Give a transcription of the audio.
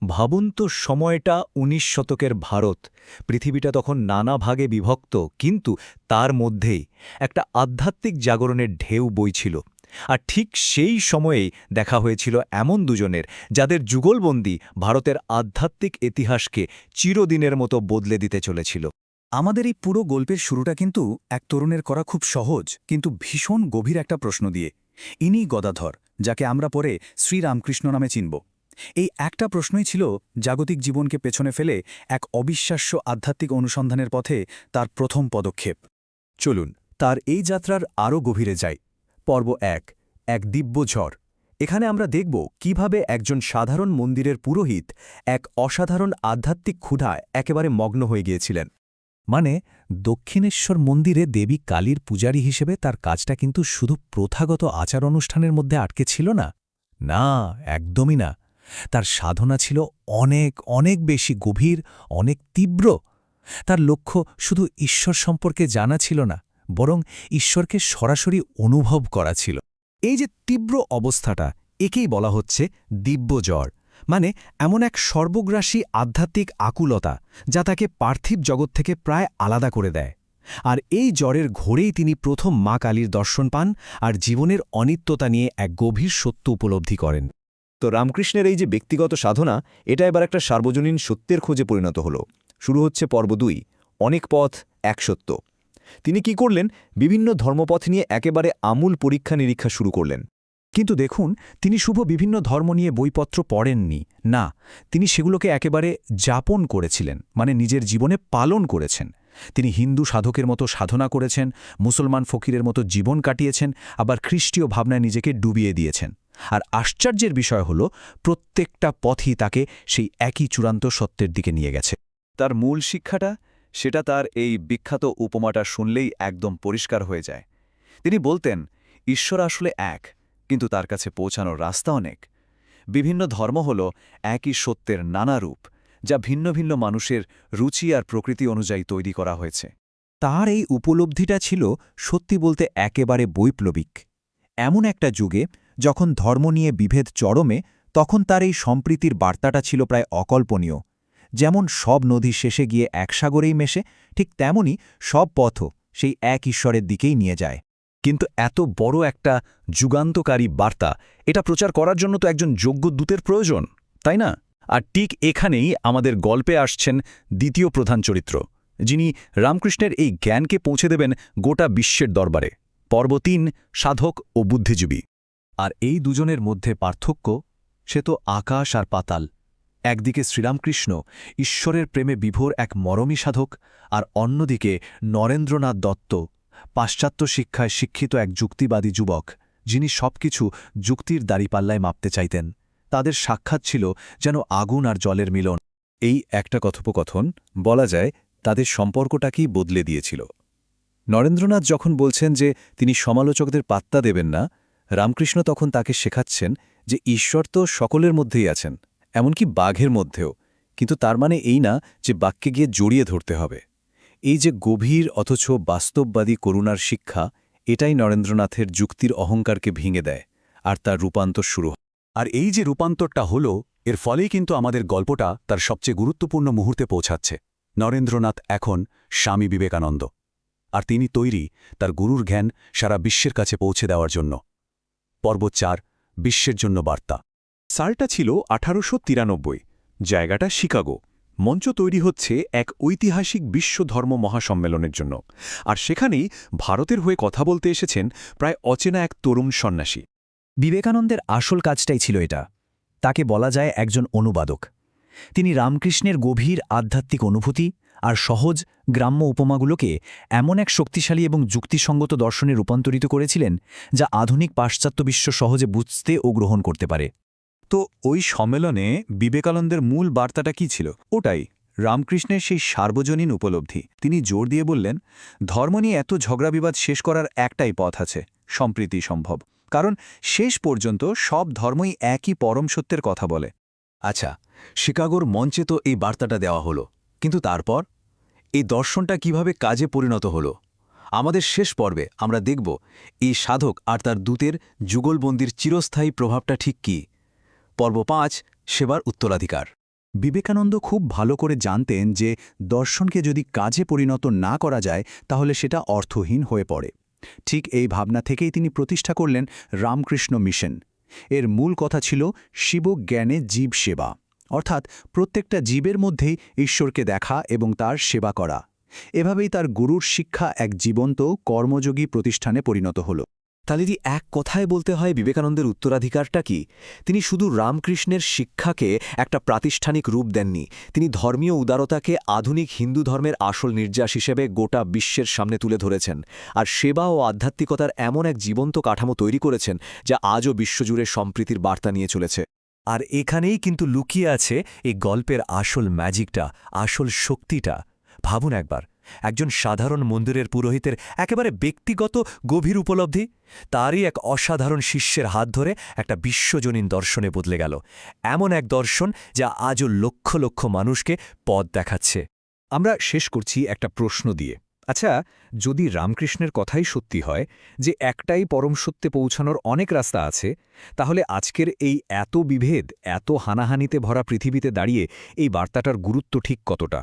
ভাবুন তো সময়টা ১৯ শতকের ভারত। পৃথিবীটা তখন নানা ভাগে বিভক্ত, কিন্তু তার মধ্যেই একটা আধ্যাত্মিক জাগরণের ঢেউ বইছিল। আর ঠিক সেই সময়েই দেখা হয়েছিল এমন দুজনের, যাদের যুগলবন্দি ভারতের আধ্যাত্মিক ইতিহাসকে চিরদিনের মতো বদলে দিতে চলেছিল। আমাদের এই পুরো গল্পের শুরুটা কিন্তু এক তরুণের করা খুব সহজ কিন্তু ভীষণ গভীর একটা প্রশ্ন দিয়ে। ইনি গদাধর, যাকে আমরা পরে শ্রীরামকৃষ্ণ নামে চিনব। এই একটা প্রশ্নই ছিল জাগতিক জীবনকে পেছনে ফেলে এক অবিশ্বাস্য আধ্যাত্মিক অনুসন্ধানের পথে তার প্রথম পদক্ষেপ। চলুন তার এই যাত্রার আরও গভীরে যাই। পর্ব এক দিব্য ঝড়। এখানে আমরা দেখব কিভাবে একজন সাধারণ মন্দিরের পুরোহিত এক অসাধারণ আধ্যাত্মিক ক্ষুধায় একেবারে মগ্ন হয়ে গিয়েছিলেন। মানে, দক্ষিণেশ্বর মন্দিরে দেবী কালীর পূজারী হিসেবে তার কাজটা কিন্তু শুধু প্রথাগত আচার অনুষ্ঠানের মধ্যে আটকে ছিল না। না, একদমই না। তার সাধনা ছিল অনেক অনেক বেশি গভীর, অনেক তীব্র। তার লক্ষ্য শুধু ঈশ্বর সম্পর্কে জানা ছিল না, বরং ঈশ্বরকে সরাসরি অনুভব করা ছিল। এই যে তীব্র অবস্থাটা, একেই বলা হচ্ছে দিব্য জ্বর। মানে এমন এক সর্বগ্রাসী আধ্যাত্মিক আকুলতা যা তাকে পার্থিব জগৎ থেকে প্রায় আলাদা করে দেয়। আর এই জ্বরের ঘোরেই তিনি প্রথম মা কালীর দর্শন পান আর জীবনের অনিত্যতা নিয়ে এক গভীর সত্য উপলব্ধি করেন। তো রামকৃষ্ণের এই যে ব্যক্তিগত সাধনা, এটা এবার একটা সার্বজনীন সত্যের খোঁজে পরিণত হল। শুরু হচ্ছে পর্ব ২, অনেক পথ এক সত্য। তিনি কি করলেন? বিভিন্ন ধর্মপথ নিয়ে একেবারে আমূল পরীক্ষা নিরীক্ষা শুরু করলেন। কিন্তু দেখুন, তিনি শুভ বিভিন্ন ধর্ম নিয়ে বইপত্র পড়েননি। না, তিনি সেগুলোকে একেবারে যাপন করেছিলেন, মানে নিজের জীবনে পালন করেছেন। তিনি হিন্দু সাধকের মতো সাধনা করেছেন, মুসলমান ফকিরের মতো জীবন কাটিয়েছেন, আবার খ্রিস্টীয় ভাবনায় নিজেকে ডুবিয়ে দিয়েছেন। আর আশ্চর্যের বিষয় হল, প্রত্যেকটা পথই তাকে সেই একই চূড়ান্ত সত্যের দিকে নিয়ে গেছে। তার মূল শিক্ষাটা, সেটা তার এই বিখ্যাত উপমাটা শুনলেই একদম পরিষ্কার হয়ে যায়। তিনি বলতেন, ঈশ্বর আসলে এক, কিন্তু তার কাছে পৌঁছানোর রাস্তা অনেক। বিভিন্ন ধর্ম হল একই সত্যের নানা রূপ, যা ভিন্ন ভিন্ন মানুষের রুচি আর প্রকৃতি অনুযায়ী তৈরি করা হয়েছে। তার এই উপলব্ধিটা ছিল সত্যি বলতে একেবারে বৈপ্লবিক। এমন একটা যুগে যখন ধর্ম নিয়ে বিভেদ চরমে, তখন তার এই সম্প্রীতির বার্তাটা ছিল প্রায় অকল্পনীয়। যেমন সব নদী শেষে গিয়ে এক সাগরেই মেশে, ঠিক তেমনি সব পথও সেই এক ঈশ্বরের দিকেই নিয়ে যায়। কিন্তু এত বড় একটা যুগান্তকারী বার্তা, এটা প্রচার করার জন্য তো একজন যোগ্য দূতের প্রয়োজন, তাই না? আর ঠিক এখানেই আমাদের গল্পে আসছেন দ্বিতীয় প্রধান চরিত্র, যিনি রামকৃষ্ণের এই জ্ঞানকে পৌঁছে দেবেন গোটা বিশ্বের দরবারে। পর্ব ৩, সাধক ও বুদ্ধিজীবী। আর এই দুজনের মধ্যে পার্থক্য, সে তো আকাশ আর পাতাল। একদিকে শ্রীরামকৃষ্ণ ঈশ্বরের প্রেমে বিভোর এক মরমী সাধক, আর অন্যদিকে নরেন্দ্রনাথ দত্ত পাশ্চাত্য শিক্ষায় শিক্ষিত এক যুক্তিবাদী যুবক, যিনি সবকিছু যুক্তির দাঁড়িপাল্লায় মাপতে চাইতেন। তাদের সাক্ষাৎ ছিল যেন আগুন আর জলের মিলন। এই একটা কথোপকথন বলা যায় তাদের সম্পর্কটাকেই বদলে দিয়েছিল। নরেন্দ্রনাথ যখন বলছেন যে তিনি সমালোচকদের পাত্তা দেবেন না, রামকৃষ্ণ তখন তাকে শেখাচ্ছেন যে ঈশ্বর তো সকলের মধ্যেই আছেন, এমনকি বাঘের মধ্যেও। কিন্তু তার মানে এই না যে বাঘকে গিয়ে জড়িয়ে ধরতে হবে। এই যে গভীর অথচ বাস্তববাদী করুণার শিক্ষা, এটাই নরেন্দ্রনাথের যুক্তির অহংকারকে ভেঙে দেয়, আর তার রূপান্তর শুরু হয়। আর এই যে রূপান্তরটা হল, এর ফলেই কিন্তু আমাদের গল্পটা তার সবচেয়ে গুরুত্বপূর্ণ মুহূর্তে পৌঁছাচ্ছে। নরেন্দ্রনাথ এখন স্বামী বিবেকানন্দ, আর তিনি তৈরি তার গুরুর জ্ঞান সারা বিশ্বের কাছে পৌঁছে দেওয়ার জন্য। পর্ব ৪, বিশ্বের জন্য বার্তা। সালটা ছিল ১৮৯৩, জায়গাটা শিকাগো। মঞ্চ তৈরি হচ্ছে এক ঐতিহাসিক বিশ্ব ধর্ম মহাসম্মেলনের জন্য, আর সেখানেই ভারতের হয়ে কথা বলতে এসেছেন প্রায় অচেনা এক তরুণ সন্ন্যাসী। বিবেকানন্দের আসল কাজটাই ছিল এটা। তাকে বলা যায় একজন অনুবাদক। তিনি রামকৃষ্ণের গভীর আধ্যাত্মিক অনুভূতি আর সহজ গ্রাম্য উপমাগুলোকে এমন এক শক্তিশালী এবং যুক্তিসঙ্গত দর্শনে রূপান্তরিত করেছিলেন, যা আধুনিক পাশ্চাত্য বিশ্ব সহজে বুঝতে ও গ্রহণ করতে পারে। তো ওই সম্মেলনে বিবেকানন্দের মূল বার্তাটা কি ছিল? ওটাই রামকৃষ্ণের সেই সার্বজনীন উপলব্ধি। তিনি জোর দিয়ে বললেন, ধর্ম নিয়ে এত ঝগড়াবিবাদ শেষ করার একটাই পথ আছে, সম্প্রীতি সম্ভব। কারণ শেষ পর্যন্ত সব ধর্মই একই পরম সত্যের কথা বলে। আচ্ছা, শিকাগোর মঞ্চে তো এই বার্তাটা দেওয়া হলো, কিন্তু তারপর এই দর্শনটা কিভাবে কাজে পরিণত হলো? আমাদের শেষ পর্বে আমরা দেখব এই সাধক আর তার দূতের যুগলবন্দির চিরস্থায়ী প্রভাবটা ঠিক কী। পর্ব ৫, সেবার উত্তরাধিকার। বিবেকানন্দ খুব ভালো করে জানতেন যে দর্শনকে যদি কাজে পরিণত না করা যায় তাহলে সেটা অর্থহীন হয়ে পড়ে। ঠিক এই ভাবনা থেকেই তিনি প্রতিষ্ঠা করলেন রামকৃষ্ণ মিশন। এর মূল কথা ছিল শিবজ্ঞানে জীব সেবা, অর্থাৎ প্রত্যেকটা জীবের মধ্যেই ঈশ্বরকে দেখা এবং তার সেবা করা। এভাবেই তার গুরুর শিক্ষা এক জীবন্ত কর্মযোগী প্রতিষ্ঠানে পরিণত হল। তাহলে যদি এক কথায় বলতে হয় বিবেকানন্দের উত্তরাধিকারটা কি, তিনি শুধু রামকৃষ্ণের শিক্ষাকে একটা প্রাতিষ্ঠানিক রূপ দেননি, তিনি ধর্মীয় উদারতাকে আধুনিক হিন্দু ধর্মের আসল নির্যাস হিসেবে গোটা বিশ্বের সামনে তুলে ধরেছেন, আর সেবা ও আধ্যাত্মিকতার এমন এক জীবন্ত কাঠামো তৈরি করেছেন যা আজও বিশ্বজুড়ে সম্প্রীতির বার্তা নিয়ে চলেছে। আর এখানেই কিন্তু লুকিয়ে আছে এই গল্পের আসল ম্যাজিকটা, আসল শক্তিটা। ভাবুন একবার, একজন সাধারণ মন্দিরের পুরোহিতের একেবারে ব্যক্তিগত গভীর উপলব্ধি, তারই এক অসাধারণ শিষ্যের হাত ধরে একটা বিশ্বজনীন দর্শনে বদলে গেল। এমন এক দর্শন যা আজও লক্ষ লক্ষ মানুষকে পথ দেখাচ্ছে। আমরা শেষ করছি একটা প্রশ্ন দিয়ে। আচ্ছা, যদি রামকৃষ্ণের কথাই সত্যি হয় যে একটাই পরম সত্যে পৌঁছানোর অনেক রাস্তা আছে, তাহলে আজকের এই এত বিভেদ, এত হানাহানিতে ভরা পৃথিবীতে দাঁড়িয়ে এই বার্তাটার গুরুত্ব ঠিক কতটা?